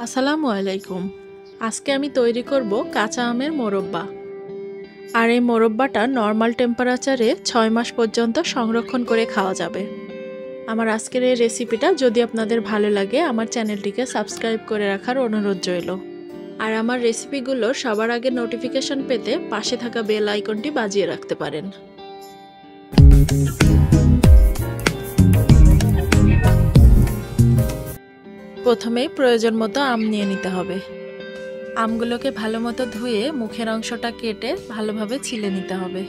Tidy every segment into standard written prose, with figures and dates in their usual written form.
আসসালামু আলাইকুম। আজকে আমি তৈরি করব কাঁচা আমের মোরব্বা। আর এই মোরব্বাটা নরমাল টেম্পারেচারে 6 মাস পর্যন্ত সংরক্ষণ করে খাওয়া যাবে। আমার আজকের এই রেসিপিটা যদি আপনাদের ভালো লাগে আমার চ্যানেলটিকে সাবস্ক্রাইব করে রাখার অনুরোধ রইল। আর আমার রেসিপিগুলো সবার আগে নোটিফিকেশন পেতে পাশে থাকা বেল আইকনটি বাজিয়ে রাখতে পারেন। প্রথমেই প্রয়োজন মতো আম নিয়ে নিতে হবে। আমগুলোকে ভালোমতো ধুয়ে মুখের অংশটা কেটে ভালোভাবে ছিলে নিতে হবে।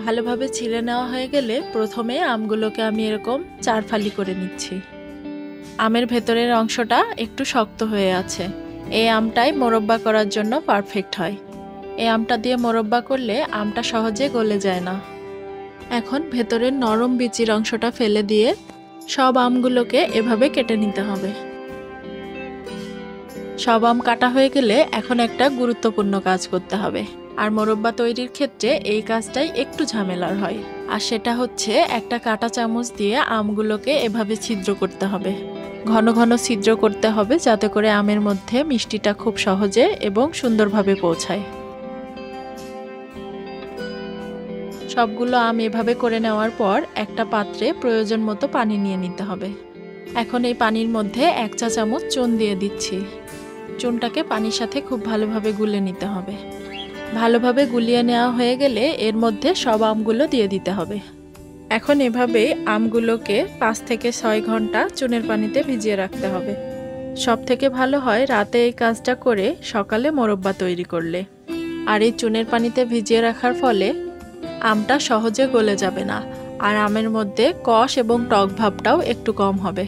ভালোভাবে ছিলে নেওয়া হয়ে গেলে প্রথমে আমগুলোকে আমি এরকম 4 ফালি করে নিচ্ছি। আমের ভেতরের অংশটা একটু শক্ত হয়ে আছে। এই আমটাই মোরব্বা করার জন্য পারফেক্ট হয়। এই আমটা দিয়ে মোরব্বা করলে আমটা সহজে গলে যায় না। এখন ভেতরের নরম বিচির অংশটা ফেলে দিয়ে সব আমগুলোকে এভাবে কেটে নিতে হবে। সব আম কাটা হয়ে গেলে এখন একটা গুরুত্বপূর্ণ কাজ করতে হবে। আর মোরব্বা তৈরির ক্ষেত্রে এই কাজটাই একটু ঝামেলার হয়। আর সেটা হচ্ছে একটা কাঁটা চামচ দিয়ে আমগুলোকে এভাবে ছিদ্র করতে হবে। ঘন ঘন ছিদ্র করতে হবে যাতে করে আমের মধ্যে মিষ্টিটা খুব সহজে এবং সুন্দরভাবে পৌঁছায়। সবগুলো আম এভাবে করে নেওয়ার পর একটা পাত্রে প্রয়োজন মতো পানি নিয়ে নিতে হবে। এখন এই পানির মধ্যে 1 চা চামচ চুন দিয়ে দিচ্ছি। চুনটাকে পানির সাথে খুব ভালোভাবে গুলে নিতে হবে। ভালোভাবে গুলিয়ে নেওয়া হয়ে গেলে এর মধ্যে সব আমগুলো দিয়ে দিতে হবে। এখন এভাবেই আমগুলোকে 5 থেকে 6 ঘন্টা চুনের পানিতে ভিজিয়ে রাখতে হবে। সব থেকে ভালো হয় রাতে এই কাজটা করে সকালে মোরব্বা তৈরি করলে। আর এই চুনের পানিতে ভিজিয়ে রাখার ফলে আমটা সহজে গলে যাবে না, আর আমের মধ্যে কষ এবং টক ভাবটাও একটু কম হবে।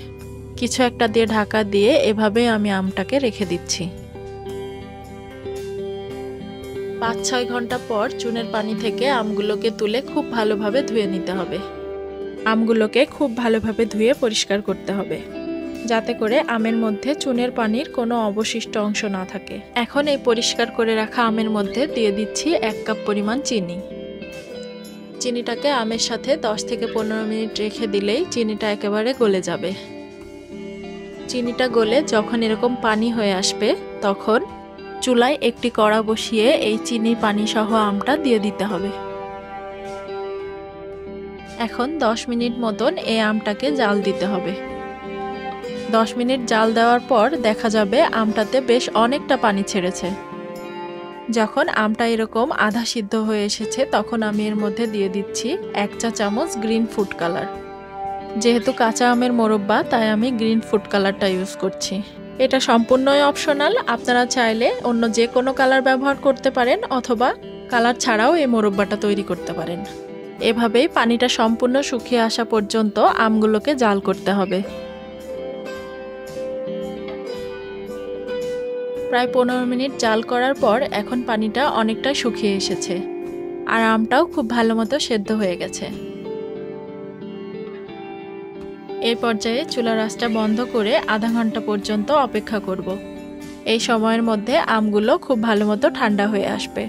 কিছু একটা দিয়ে ঢাকা দিয়ে এভাবে আমি আমটাকে রেখে দিচ্ছি। 5-6 ঘন্টা পর চুনের পানি থেকে আমগুলোকে তুলে খুব ভালোভাবে ধুয়ে নিতে হবে। আমগুলোকে খুব ভালোভাবে ধুয়ে পরিষ্কার করতে হবে যাতে করে আমের মধ্যে চুনের পানির কোনো অবশিষ্ট অংশ না থাকে। এখন এই পরিষ্কার করে রাখা আমের মধ্যে দিয়ে দিচ্ছি 1 কাপ পরিমাণ চিনি। চিনিটাকে আমের সাথে 10 থেকে 15 মিনিট রেখে দিলেই চিনিটা একেবারে গলে যাবে। চিনিটা গলে যখন এরকম পানি হয়ে আসবে তখন চুলায় একটি কড়া বসিয়ে এই চিনি পানি সহ আমটা দিয়ে দিতে হবে। এখন 10 মিনিট মতন এই আমটাকে জাল দিতে হবে। 10 মিনিট জাল দেওয়ার পর দেখা যাবে আমটাতে বেশ অনেকটা পানি ছেড়েছে। যখন আমটা এরকম আধা সিদ্ধ হয়ে এসেছে তখন আমি এর মধ্যে দিয়ে দিচ্ছি 1 চা চামচ গ্রিন ফুড কালার। যেহেতু কাঁচা আমের মোরব্বা তাই আমি গ্রিন ফুড কালারটা ইউজ করছি। এটা সম্পূর্ণই অপশনাল, আপনারা চাইলে অন্য যে কোনো কালার ব্যবহার করতে পারেন অথবা কালার ছাড়াও এই মোরব্বাটা তৈরি করতে পারেন। এভাবেই পানিটা সম্পূর্ণ শুকিয়ে আসা পর্যন্ত আমগুলোকে জাল করতে হবে। প্রায় 15 মিনিট জাল করার পর এখন পানিটা অনেকটা শুকিয়ে এসেছে আর আমটাও খুব ভালো মতো সেদ্ধ হয়ে গেছে। এই পর্যায়ে চুলার আঁচটা বন্ধ করে আধা ঘন্টা পর্যন্ত অপেক্ষা করব। এই সময়ের মধ্যে আমগুলো খুব ভালো মতো ঠান্ডা হয়ে আসবে।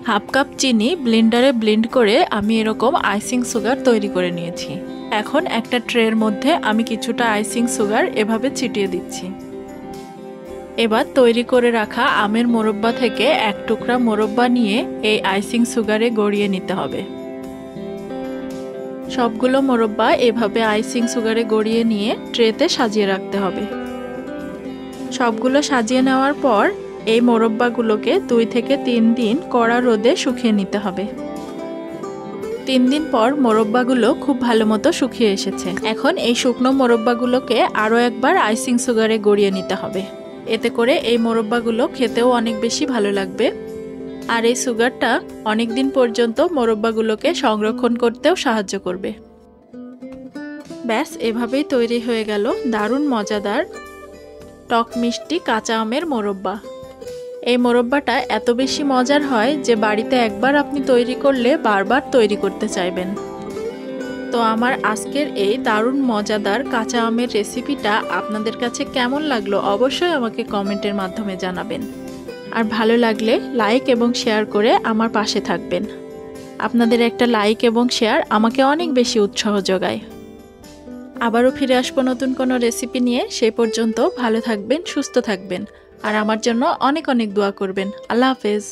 1/2 কাপ চিনি ব্লেন্ডারে ব্লেন্ড করে আমি এরকম আইসিং সুগার তৈরি করে নিয়েছি। এখন একটা ট্রের মধ্যে আমি কিছুটা আইসিং সুগার এভাবে ছিটিয়ে দিচ্ছি। এবার তৈরি করে রাখা আমের মোরব্বা থেকে 1 টুকরা মোরব্বা নিয়ে এই আইসিং সুগারে গড়িয়ে নিতে হবে। সবগুলো মোরব্বা এভাবে আইসিং সুগারে গড়িয়ে নিয়ে ট্রেতে সাজিয়ে রাখতে হবে। সবগুলো সাজিয়ে নেওয়ার পর এই মোরব্বাগুলোকে 2 থেকে 3 দিন কড়া রোদে শুকিয়ে নিতে হবে। 3 দিন পর মোরব্বাগুলো খুব ভালো মতো শুকিয়ে এসেছে। এখন এই শুকনো মোরব্বাগুলোকে আরও একবার আইসিং সুগারে গড়িয়ে নিতে হবে। এতে করে এই মোরব্বাগুলো খেতেও অনেক বেশি ভালো লাগবে আর এই সুগারটা অনেক দিন পর্যন্ত মোরব্বাগুলোকে সংরক্ষণ করতেও সাহায্য করবে। ব্যাস এভাবেই তৈরি হয়ে গেল দারুণ মজাদার টক মিষ্টি কাঁচা আমের মোরব্বা। এই মোরব্বাটা এত বেশি মজার হয় যে বাড়িতে একবার আপনি তৈরি করলে বারবার তৈরি করতে চাইবেন। তো আমার আজকের এই দারুণ মজাদার কাঁচা আমের রেসিপিটা আপনাদের কাছে কেমন লাগলো অবশ্যই আমাকে কমেন্টের মাধ্যমে জানাবেন। আর ভালো লাগলে লাইক এবং শেয়ার করে আমার পাশে থাকবেন। আপনাদের একটা লাইক এবং শেয়ার আমাকে অনেক বেশি উৎসাহ যোগায়। আবারও ফিরে আসবো নতুন কোনো রেসিপি নিয়ে। সেই পর্যন্ত ভালো থাকবেন, সুস্থ থাকবেন আর আমার জন্য অনেক অনেক দোয়া করবেন। আল্লাহ হাফেজ।